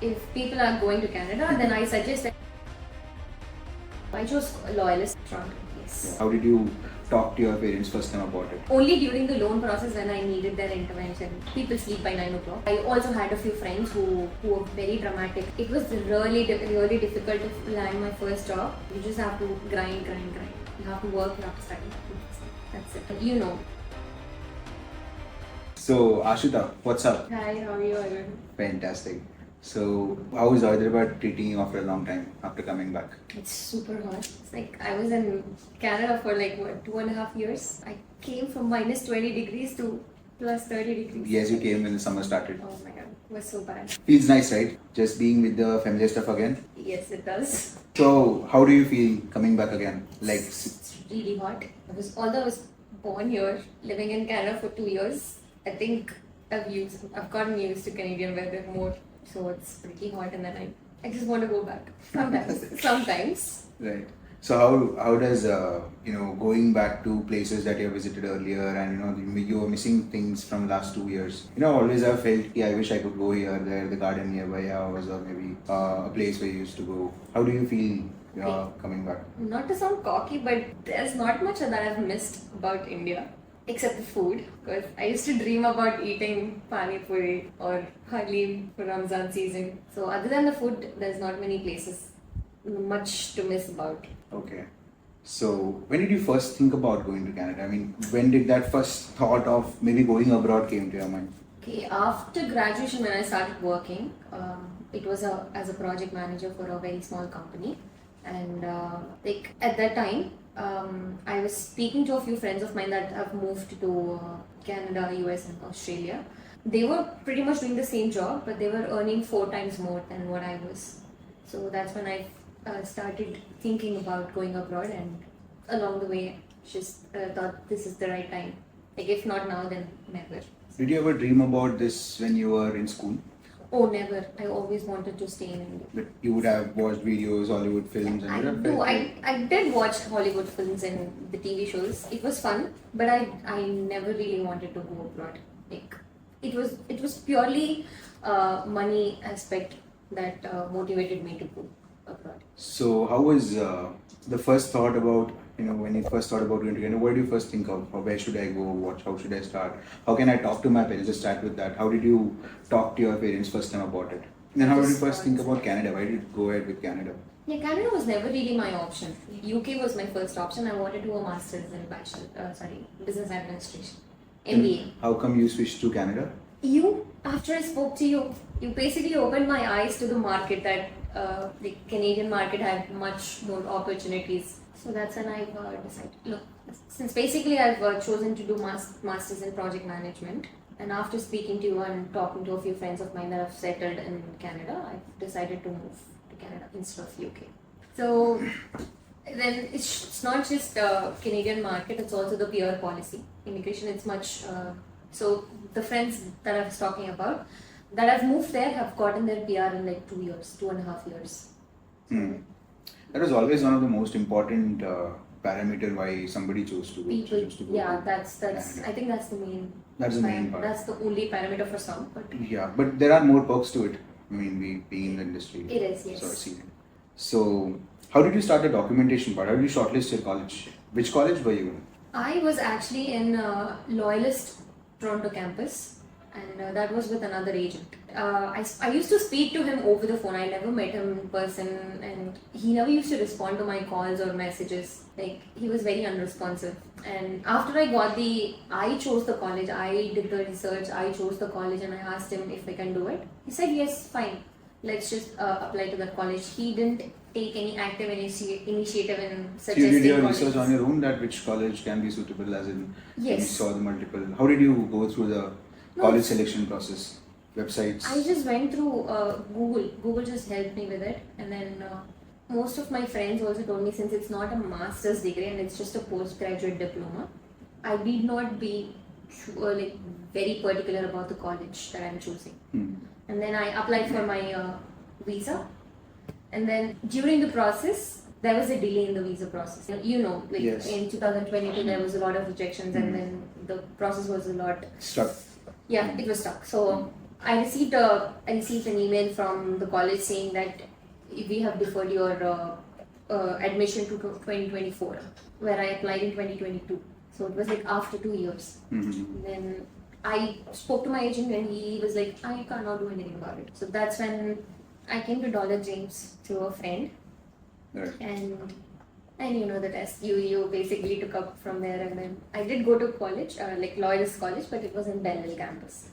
if people are going to Canada, then I suggest that I chose Loyalist Toronto. Yes. How did you talk to your parents first time about it? Only during the loan process when I needed their intervention. People sleep by 9 o'clock. I also had a few friends who were very dramatic. It was really difficult to land my first job. You just have to grind. You have to work, you have to study. That's it. You know. So, Ashita, what's up? Hi, how are you? Arun? Fantastic. So, how is Hyderabad treating you after a long time, after coming back? It's super hot. It's like I was in Canada for like what, 2.5 years. I came from minus 20 degrees to plus 30 degrees. Yes, you came when the summer started. Oh my god, it was so bad. Feels nice, right? Just being with the familiar stuff again. Yes, it does. So, how do you feel coming back again? Like, It's really hot. Although I was born here, living in Canada for 2 years, I think I've gotten used to Canadian weather more. So it's pretty hot, and then I just want to go back sometimes. right. So how does going back to places that you have visited earlier, and you were missing things from last 2 years. Always I've felt, yeah, I wish I could go here, there, the garden nearby house, or maybe a place where you used to go. How do you feel coming back? Not to sound cocky, but there's not much that I've missed about India. Except the food, because I used to dream about eating pani puri or halim for Ramzan season. So other than the food, there's not many places much to miss about. Okay. So when did you first think about going to Canada? I mean, when did that first thought of maybe going abroad came to your mind? Okay, after graduation, when I started working, it was as a project manager for a very small company, and at that time. I was speaking to a few friends of mine that have moved to Canada, US, and Australia. They were pretty much doing the same job, but they were earning 4 times more than what I was. So that's when I started thinking about going abroad, and along the way, just thought this is the right time. Like, if not now, then never. Did you ever dream about this when you were in school? Oh, never. I always wanted to stay in India. But you would have watched videos, Hollywood films, and I did watch Hollywood films and the TV shows. It was fun, but I never really wanted to go abroad. Like, it was purely money aspect that motivated me to go abroad. So how was the first thought about, when you first thought about going to Canada, what did you first think of? Where should I go? How should I start? How can I talk to my parents? Just start with that. How did you talk to your parents first time about it? And then how did you first think about Canada? Why did you go ahead with Canada? Yeah, Canada was never really my option. UK was my first option. I wanted to do a master's in business administration, MBA. How come you switched to Canada? After I spoke to you, you basically opened my eyes to the market that the Canadian market had much more opportunities. So that's when I decided, look, since basically I've chosen to do masters in project management, and after speaking to you and talking to a few friends of mine that have settled in Canada, I've decided to move to Canada instead of UK. So then it's not just the Canadian market, it's also the PR policy. Immigration, it's much, so the friends that I was talking about, that have moved there have gotten their PR in like 2 years, 2.5 years. That was always one of the most important parameter why somebody chose to go. Yeah, that's. I think that's the main. That's the main part. That's the only parameter for some, but. Yeah, but there are more perks to it. I mean, we being in the industry. It is, yes. Sort of seen it. So, how did you start the documentation part? How did you shortlist your college? Which college were you in? I was actually in Loyalist Toronto campus, and that was with another agent. I used to speak to him over the phone. I never met him in person, and he never used to respond to my calls or messages. Like, he was very unresponsive. And after I chose the college, I did the research, I chose the college, and I asked him if I can do it. He said, yes, fine. Let's just apply to that college. He didn't take any active initiative in suggesting. So you did your colleges. research on your own that which college can be suitable, as in yes. You saw the multiple. How did you go through the college selection process? Websites? I just went through Google. Google just helped me with it, and then most of my friends also told me, since it's not a master's degree and it's just a postgraduate diploma, I need not be very particular about the college that I'm choosing. And then I applied for my visa, and then during the process there was a delay in the visa process. Yes. In 2022 there was a lot of rejections, and then the process was a lot Stuck. Yeah, it was stuck. So I received an email from the college saying that we have deferred your admission to 2024, where I applied in 2022. So it was like after 2 years. Mm-hmm. Then I spoke to my agent and he was like, I cannot do anything about it. So that's when I came to Dollar James through a friend, Right. and you know the test. You basically took up from there, and then I did go to college, like Loyalist College, but it was in Belleville campus.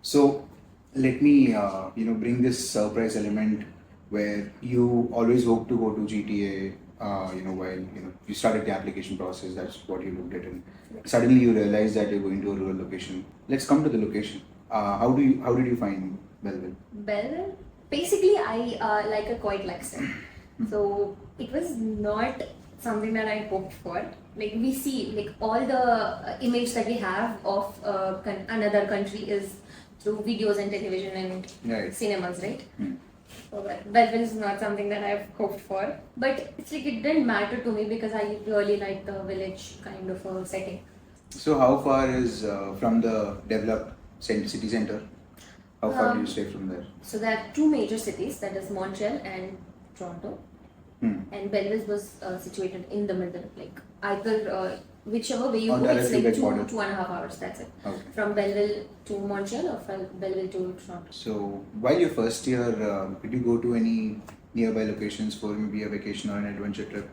So let me bring this surprise element where you always hope to go to GTA. While you started the application process, that's what you looked at, and suddenly you realize that you're going to a rural location. Let's come to the location. How did you find Belleville? Belleville, basically, I like a quiet lifestyle. So it was not something that I hoped for. Like we see, like all the image that we have of another country is through videos and television and Right. cinemas, right? Hmm. So Belleville is not something that I've hoped for. But it's like it didn't matter to me because I really like the village kind of a setting. So how far is from the developed city center? How far do you stay from there? So there are two major cities, that is Montreal and Toronto. And Belleville was situated in the middle, like either whichever way you On go, the it's like Quebec border. 2.5 hours. That's it. Okay. From Belleville to Montreal or from Belleville to Toronto. So while your first year, did you go to any nearby locations for maybe a vacation or an adventure trip?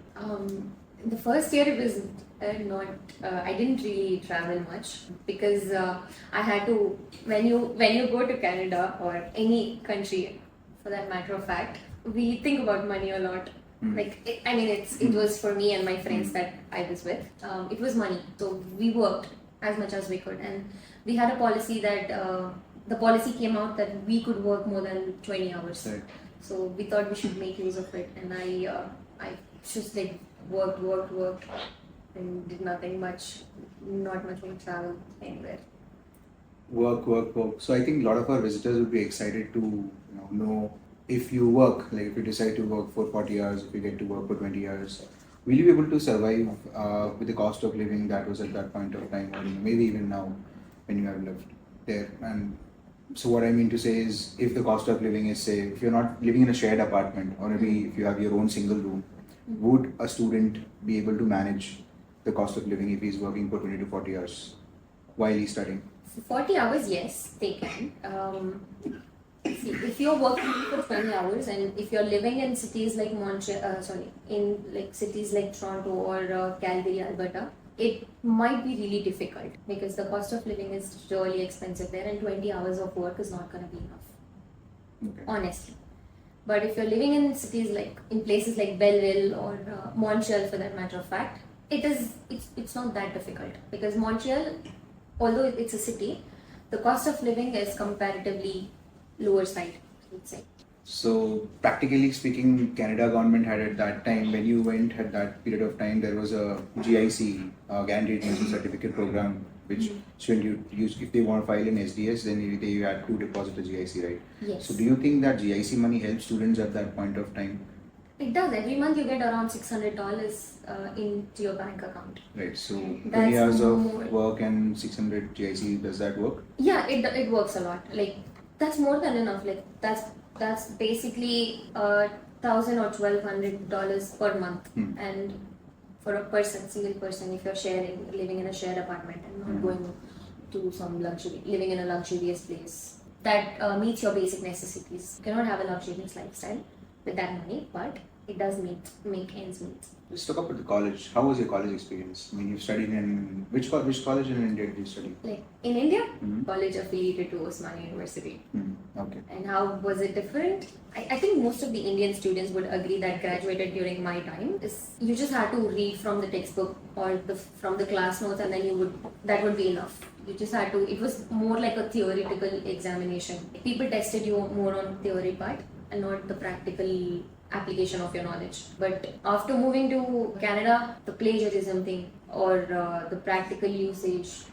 The first year it was not. I didn't really travel much because I had to. When you go to Canada or any country, for that matter of fact, we think about money a lot. Like it was for me and my friends that I was with. It was money, so we worked as much as we could, and we had a policy that the policy came out that we could work more than 20 hours. Right. So we thought we should make use of it, and I just like worked, and did nothing much, not much of travel anywhere. Work. So I think a lot of our visitors would be excited to know if you work, like if you decide to work for 40 hours, if you get to work for 20 hours, will you be able to survive with the cost of living that was at that point of time, or maybe even now when you have lived there? And so what I mean to say is, if the cost of living is, say, if you're not living in a shared apartment, or maybe if you have your own single room, would a student be able to manage the cost of living if he's working for 20 to 40 hours while he's studying? For 40 hours, yes, they can. See, if you're working for 20 hours and if you're living in cities like in like cities like Toronto or Calgary, Alberta, it might be really difficult because the cost of living is really expensive there, and 20 hours of work is not going to be enough, Okay. honestly. But if you're living in cities in places like Belleville or Montreal, for that matter of fact, it's not that difficult because Montreal, although it's a city, the cost of living is comparatively lower side, I would say. So practically speaking, Canada government had at that time, when you went at that period of time, there was a GIC, Guaranteed Certificate Program, which student use if they want to file in SDS, then they had to deposit a GIC, right? Yes. So do you think that GIC money helps students at that point of time? It does. Every month you get around $600 into your bank account. Right. So 20 That's hours of more. work and 600 GIC, does that work? Yeah, it works a lot. Like that's more than enough. Like that's basically $1,000 or $1,200 per month, and for a person, single person, if you're living in a shared apartment and not going to some living in a luxurious place that meets your basic necessities. You cannot have a luxurious lifestyle with that money, but it does make ends meet. Let's talk about the college. How was your college experience? I mean, you studied in which college in India did you study? Like in India, college affiliated to Osmania University. Okay. And how was it different? I think most of the Indian students would agree that graduated during my time is you just had to read from the textbook or from the class notes, and then that would be enough. You just had to. It was more like a theoretical examination. People tested you more on theory part and not the practical application of your knowledge. But after moving to Canada, the plagiarism thing or the practical usage,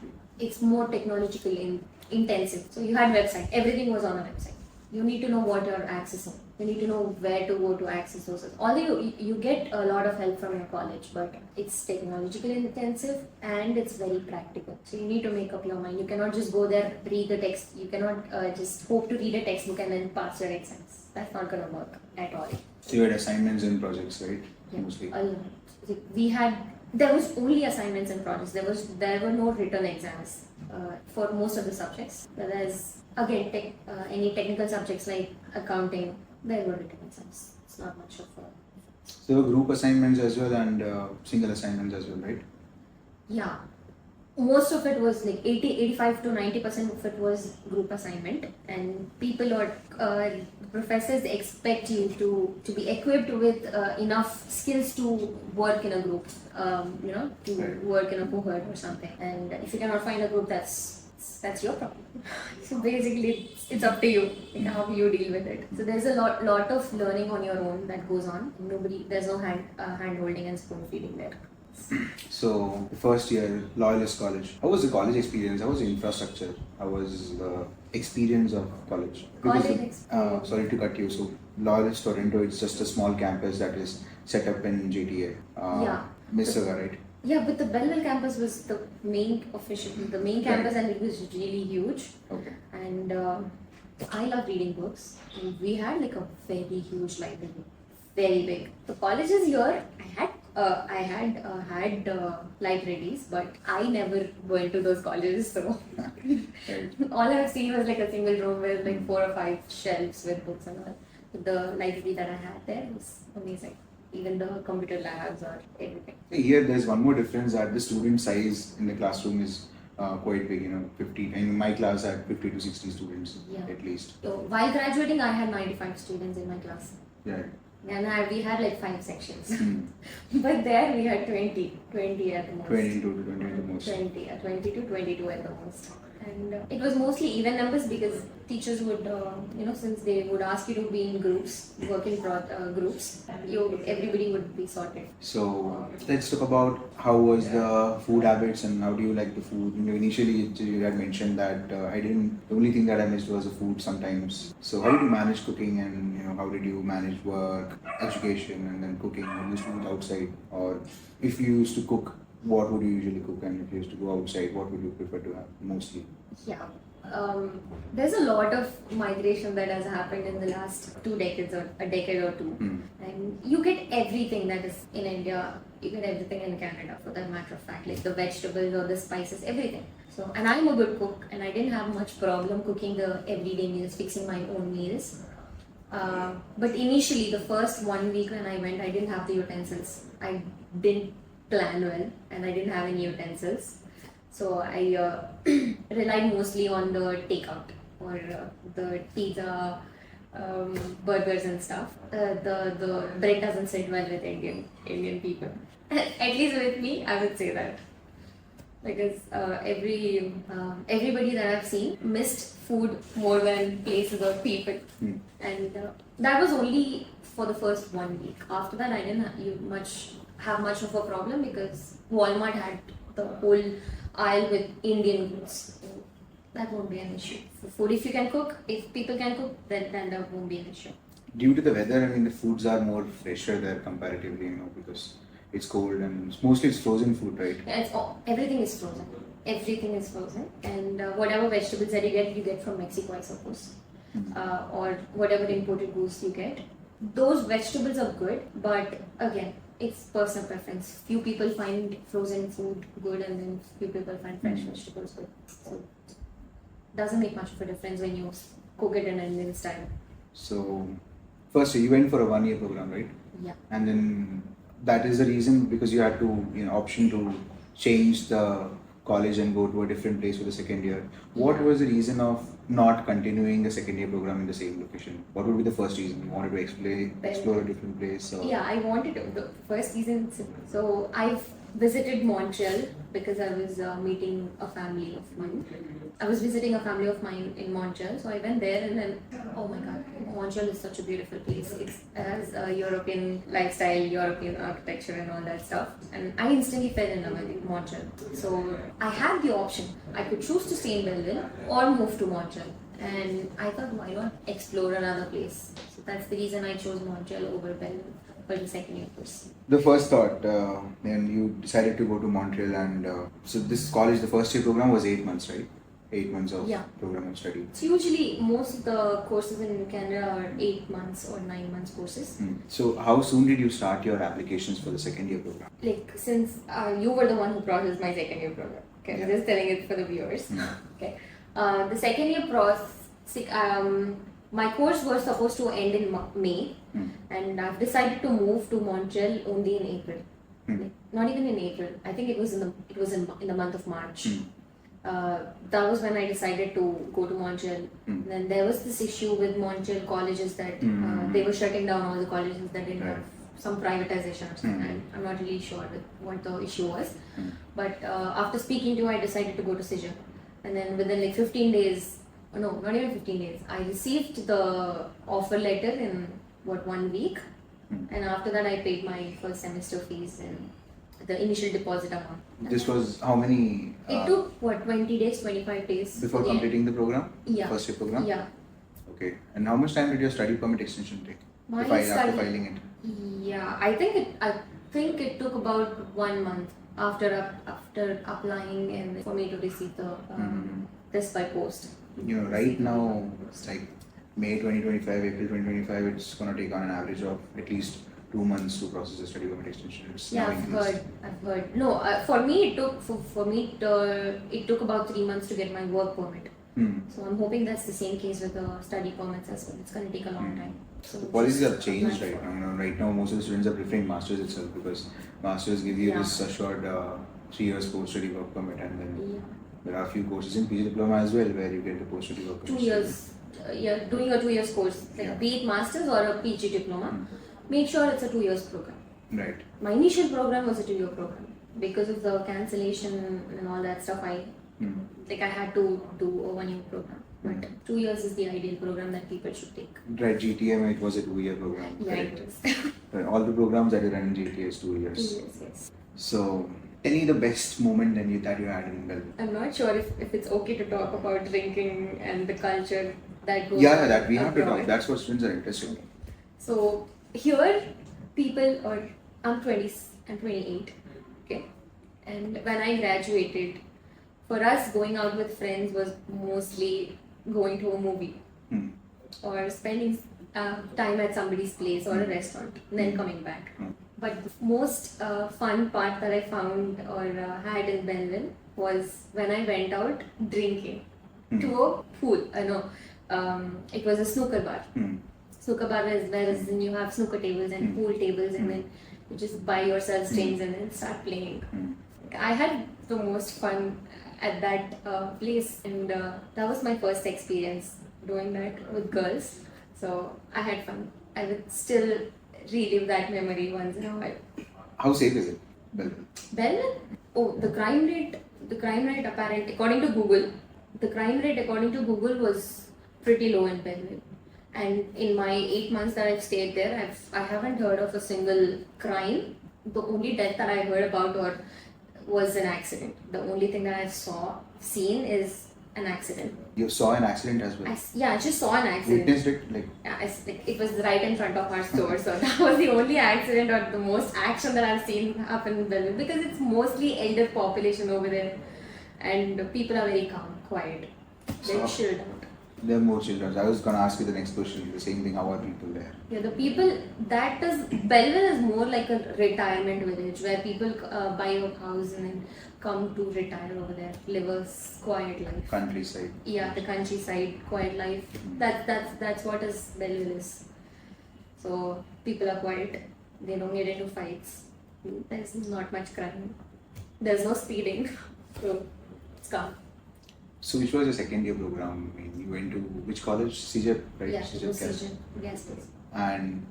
it's more technologically intensive. So you had website, everything was on a website. you need to know what you're accessing. You need to know where to go to access sources. Although you get a lot of help from your college, but it's technologically intensive and it's very practical. So you need to make up your mind. You cannot just go there, read the text. You cannot just hope to read a textbook and then pass your exams. That's not going to work at all. So you had assignments and projects, right? Yeah, Mostly. a lot. There was only assignments and projects. There were no written exams for most of the subjects. Whereas again, any technical subjects like accounting, there were written exams. It's not much of a. So there were group assignments as well and single assignments as well, right? Yeah. Most of it was like 85 to 90% of it was group assignment, and people or professors expect you to be equipped with enough skills to work in a group, to work in a cohort or something. And if you cannot find a group, that's your problem. So basically, it's up to you, like how you deal with it. So there's a lot of learning on your own that goes on. There's no hand holding and spoon feeding there. So, the first year, Loyalist College. How was the college experience? How was the infrastructure? How was the experience of college? Sorry to cut you. So, Loyalist Toronto, it's just a small campus that is set up in GTA. Mississauga, right? Yeah, but the Belleville campus was the main campus, and it was really huge. Okay. And I love reading books. And we had like a very huge library, very big. The colleges here, I had libraries, but I never went to those colleges. So all I've seen was like a single room with like 4 or 5 shelves with books and all. But the library that I had there was amazing. Even the computer labs or everything. Here, there's one more difference that the student size in the classroom is quite big. 50. In my class, I had 50 to 60 students at least. So while graduating, I had 95 students in my class. Yeah. And we had like 5 sections. But there we had 20 at the most. 20 to 20 at the most. 20 to 22 at the most. And it was mostly even numbers because teachers would, since they would ask you to be in groups, work in groups, everybody would be sorted. So let's talk about how was the food habits and how do you like the food? Initially you had mentioned that the only thing that I missed was the food sometimes. So how did you manage cooking and how did you manage work, education and then cooking? You used to eat outside, or if you used to cook, what would you usually cook, and if you used to go outside, what would you prefer to have mostly? Yeah. There's a lot of migration that has happened in the last 2 decades or a decade or two. And you get everything that is in India, you get everything in Canada for that matter of fact, like the vegetables or the spices, everything. So, and I'm a good cook and I didn't have much problem cooking the everyday meals, fixing my own meals. But initially, the first 1 week when I went, I didn't have the utensils. I didn't plan well and I didn't have any utensils. So I relied mostly on the takeout or the pizza, burgers and stuff. The bread doesn't sit well with Indian people. At least with me, I would say that. Because everybody that I've seen missed food more than places or people. And that was only for the first 1 week. After that, I didn't have much of a problem because Walmart had the whole aisle with Indian goods. So that won't be an issue. For food, if you can cook, if people can cook, then that won't be an issue. Due to the weather, the foods are more fresher there comparatively, because it's cold and mostly it's frozen food, right? Everything is frozen. Everything is frozen, and whatever vegetables that you get from Mexico, I suppose, or whatever imported goods you get. Those vegetables are good, but again, it's personal preference. Few people find frozen food good, and then few people find fresh vegetables good. So it doesn't make much of a difference when you cook it in an Indian style. So, first you went for a 1-year program, right? Yeah. And then that is the reason because you had to option to change the college and go to a different place for the second year. What was the reason of not continuing the second year program in the same location? What would be the first reason? You wanted to explore a different place? Or? Yeah, I wanted to. The first reason, so I've visited Montreal because I was meeting a family of mine. I was visiting a family of mine in Montreal, so I went there and then, oh my god, Montreal is such a beautiful place. It has a European lifestyle, European architecture and all that stuff. And I instantly fell in love with Montreal. So I had the option. I could choose to stay in Belleville or move to Montreal. and I thought, why not explore another place? So that's the reason I chose Montreal over Belleville for the second year course. The first thought, when you decided to go to Montreal, and so this college, the first year program was 8 months, right? 8 months of Yeah. program of study. So usually most of the courses in Canada are 8 months or 9 months courses. So how soon did you start your applications for the second year program? Like since you were the one who processed my second year program. Okay, Yeah. I'm just telling it for the viewers. Yeah. Okay, the second year my course was supposed to end in May, and I've decided to move to Montreal only in April. Like, not even in April. I think it was in the month of March. That was when I decided to go to Montreal. Then there was this issue with Montreal colleges that they were shutting down all the colleges that didn't have some privatization or something. I'm not really sure what the issue was. But after speaking to you, I decided to go to CIGIC. And then within like 15 days, no, not even 15 days, I received the offer letter in 1 week. And after that, I paid my first semester fees and the initial deposit amount. This was how many? It took 20 days, 25 days. Before completing the program? Yeah. First year program? Yeah. Okay. And how much time did your study permit extension take? My After filing it? Yeah, I think it took about 1 month after applying and for me to receive the this by post. You know, right now it's like May 2025, April 2025. It's gonna take on an average of at least 2 months to process the study permit extension. It's Yeah, now I've increased. heard. No, for me it took about 3 months to get my work permit. So I'm hoping that's the same case with the study permits as well. It's going to take a long time. So The policies just have changed apply right for now. You know, right now most of the students are preferring masters itself because masters give you Yeah. this assured 3 years post study work permit, and then Yeah. there are a few courses in PG diploma as well where you get the post study work permit. 2 years. You're doing a 2 years course, like Yeah. be it masters or a PG diploma. Make sure it's a 2 years program. Right. My initial program was a 2 year program. Because of the cancellation and all that stuff, I had to do a 1 year program. But 2 years is the ideal program that people should take. Right. GTM, it was a 2 year program. Yeah, correct? it is. Right, all the programs that you run in GTA is 2 years. 2 years, yes. So, tell me the best moment that you had in Belleville. I'm not sure if it's okay to talk about drinking and the culture that goes Yeah, on that we have to abroad. talk. That's what students are interested in. So here, I'm 20, I'm 28, okay? And when I graduated, for us, going out with friends was mostly going to a movie or spending time at somebody's place or a restaurant and then coming back. But the most fun part that I found or had in Belleville was when I went out drinking to a pool. It was a snooker bar. Snooker bar is where you have snooker tables and pool tables, and then you just buy yourself strings and then start playing. I had the most fun at that place, and that was my first experience doing that with girls. So I had fun. I would still relive that memory once in a while. How safe is it, Belleville? Belleville? Oh, the crime rate apparently, according to Google, was pretty low in Belleville. And in my 8 months that I've stayed there, I haven't heard of a single crime. The only death that I heard about was an accident. The only thing that I've seen is an accident. You saw an accident as well? I just saw an accident. Witnessed it? It was right in front of our store, so that was the only accident or the most action that I've seen happen in Belleville, because it's mostly elder population over there, and people are very calm, quiet, very chilled out. There are more children. I was gonna ask you the next question. The same thing. How are people there? Yeah, the people Belleville is more like a retirement village where people buy a house and then come to retire over there, live a quiet life. Countryside. Yeah, the countryside, quiet life. That's what Belleville is. So people are quiet. They don't get into fights. There's not much crime. There's no speeding. So it's calm. So, which was your second year program? I mean, you went to which college? CJEP, right? Yeah, it was Gas. gas station. And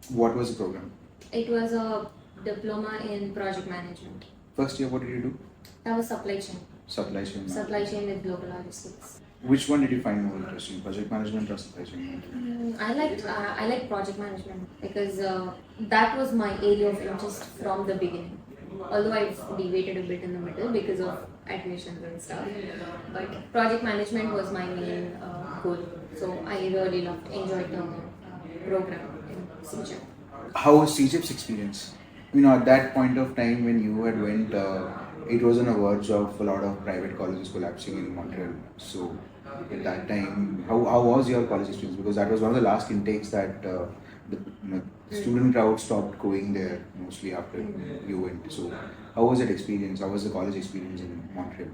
what was the program? It was a diploma in project management. First year, what did you do? That was supply chain. Supply chain. Supply chain with global logistics. Which one did you find more interesting? Project management or supply chain management? I liked project management because that was my area of interest from the beginning. Although I've deviated a bit in the middle because of admissions and stuff. But project management was my main goal. So I really enjoyed the program in CJ. How was CJIP's experience? At that point of time when you had went, it was on a verge of a lot of private colleges collapsing in Montreal. So at that time, how was your college experience? Because that was one of the last intakes that the student crowd stopped going there mostly after you went. So how was that experience? How was the college experience in Montreal?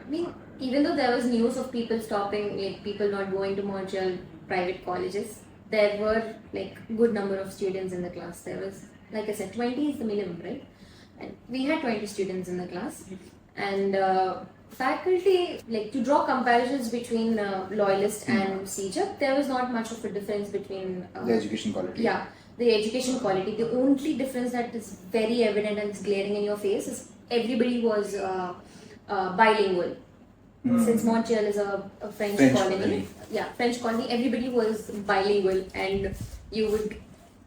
I mean, even though there was news of people stopping, like people not going to Montreal private colleges, there were like good number of students in the class. There was, like I said, 20 is the minimum, right? And we had 20 students in the class, and faculty, like to draw comparisons between Loyalist and CJIP, there was not much of a difference between The education quality. yeah, the education quality. The only difference that is very evident and is glaring in your face is everybody was bilingual. Since Montreal is a French colony, French colony, everybody was bilingual, and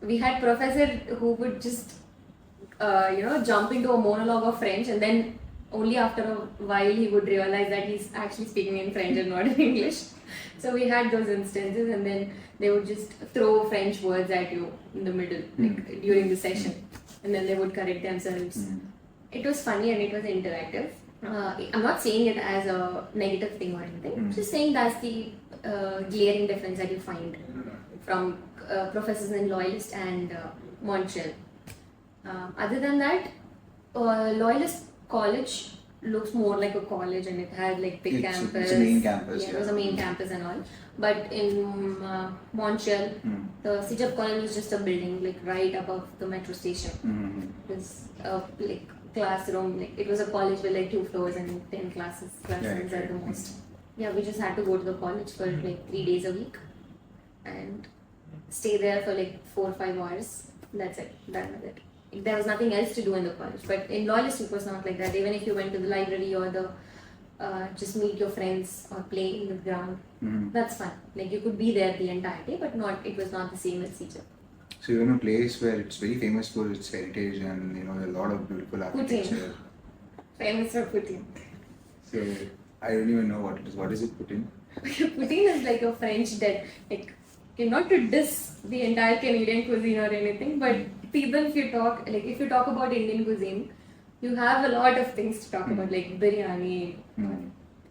we had professor who would just jump into a monologue of French, and then only after a while he would realize that he's actually speaking in French and not in English. So we had those instances, and then they would just throw French words at you in the middle, like during the session, and then they would correct themselves. It was funny and it was interactive. I'm not saying it as a negative thing or anything. Just saying that's the glaring difference that you find from professors in Loyalist and Montreal. Other than that, Loyalist College looks more like a college, and it had like big campus. It's a main campus. Yeah, it was a main campus and all. But in Montreal, the CJIP College was just a building like right above the metro station. It was like classroom, like it was a college with like 2 floors and 10 classrooms at the most. Yeah, we just had to go to the college for like 3 days a week and stay there for like 4 or 5 hours. That's it, done with it. There was nothing else to do in the college. But in Loyalist it was not like that. Even if you went to the library or the just meet your friends or play in the ground, that's fun. Like you could be there the entire day, but it was not the same as CJIP. So you're in a place where it's very famous for its heritage and a lot of beautiful architecture. Famous for poutine. So I don't even know what it is. What is it, poutine? Poutine is like a French dish. Like, not to diss the entire Canadian cuisine or anything, but people, if you talk about Indian cuisine, you have a lot of things to talk about, like biryani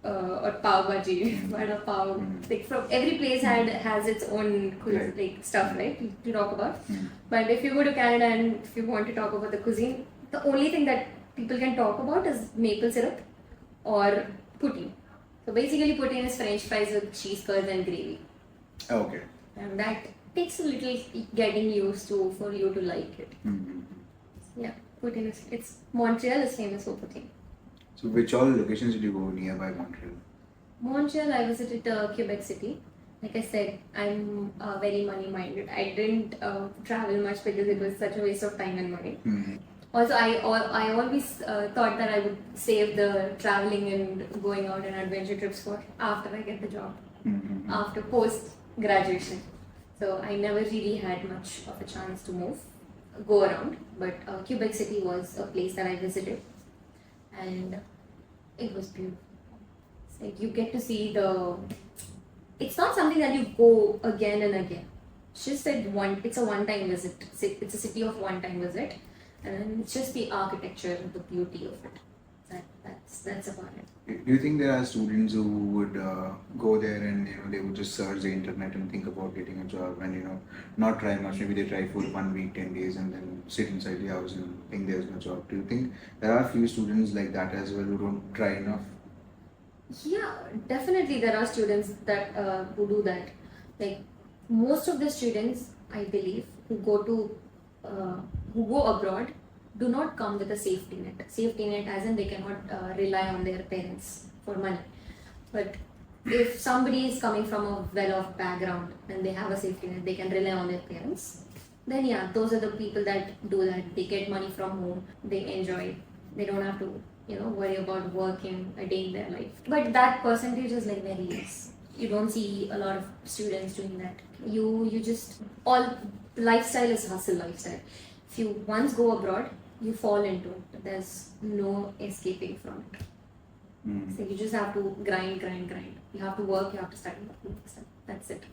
or pav bhaji, vada pav. Like from every place has its own like stuff, right? To talk about. But if you go to Canada and if you want to talk about the cuisine, the only thing that people can talk about is maple syrup or poutine. So basically, poutine is French fries with cheese curds and gravy. Okay. And that takes a little getting used to for you to like it. Yeah, poutine is Montreal is famous for poutine. So which all locations did you go nearby Montreal? Montreal, I visited Quebec City. Like I said, I'm very money minded. I didn't travel much because it was such a waste of time and money. Also, I always thought that I would save the traveling and going out and adventure trips for after I get the job, after post graduation. So I never really had much of a chance to go around. But Quebec City was a place that I visited, and it was beautiful. It's like you get to see it's not something that you go again and again. It's just that it's a one-time visit. It's a city of one-time visit. And it's just the architecture and the beauty of it. That's about it. Do you think there are students who would go there and they would just search the internet and think about getting a job and not try much? Maybe they try for 1 week, 10 days, and then sit inside the house and think there's no job. Do you think there are a few students like that as well who don't try enough? Yeah, definitely there are students that who do that. Like most of the students, I believe, who go abroad do not come with a safety net. Safety net as in they cannot rely on their parents for money. But if somebody is coming from a well-off background and they have a safety net, they can rely on their parents, then yeah, those are the people that do that. They get money from home, they enjoy. They don't have to worry about working a day in their life. But that percentage is like very less. You don't see a lot of students doing that. You just, all lifestyle is hustle lifestyle. If you once go abroad, you fall into it. There's no escaping from it. Mm. So you just have to grind. You have to work, you have to study. That's it.